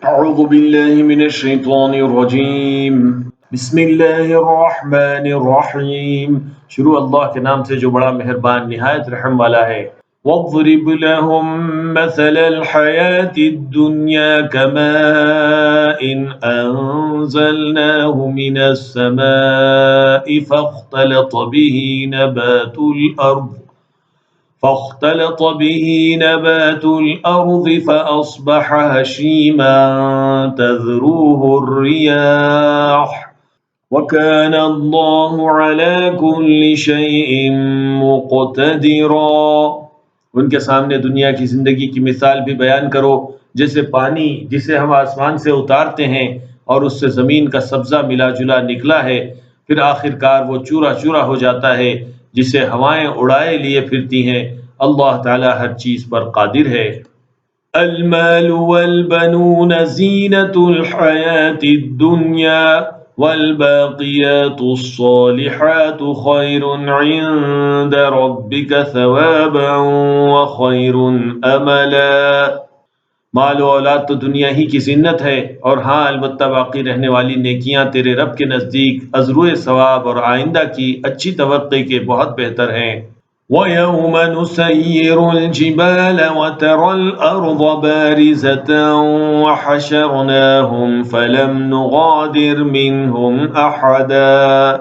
أعوذ بالله من الشيطان الرجيم بسم الله الرحمن الرحیم شروع اللہ کے نام سے جو بڑا مہربان نہایت رحم والا ہے۔ وَاضْرِبْ لَهُم مَّثَلَ الْحَيَاةِ الدُّنْيَا كَمَاءٍ أَنزَلْنَاهُ مِنَ السَّمَاءِ فاختلط به نبات الأرض فأصبح هشيما تذروه الرياح وكان الله على كل شيء مقتدرا۔ ان کے سامنے دنیا کی زندگی کی مثال بھی بیان کرو، جیسے پانی جسے ہم آسمان سے اتارتے ہیں اور اس سے زمین کا سبزہ ملا جلا نکلا ہے، پھر آخر کار وہ چورا چورا ہو جاتا ہے جسے ہوائیں اڑائے لیے پھرتی ہیں۔ اللہ تعالی ہر چیز پر قادر ہے۔ المال والبنون زینة الحیاة الدنیا والباقیات الصالحات خیر عند ربک ثوابا وخیر املا۔ مال و اولاد تو دنیا ہی کی زینت ہے، اور ہاں البتہ باقی رہنے والی نیکیاں تیرے رب کے نزدیک ازروئے ثواب اور آئندہ کی اچھی توقع کے بہت بہتر ہیں۔ وَيَوْمَ نُسَيِّرُ الْجِبَالَ وَتَرَى الْأَرْضَ بَارِزَةً وَحَشَرْنَاهُمْ فَلَمْ نُغَادِرْ مِنْهُمْ أَحَدًا۔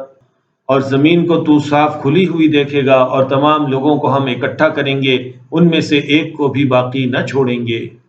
اور زمین کو تو صاف کھلی ہوئی دیکھے گا، اور تمام لوگوں کو ہم اکٹھا کریں گے، ان میں سے ایک کو بھی باقی نہ چھوڑیں گے۔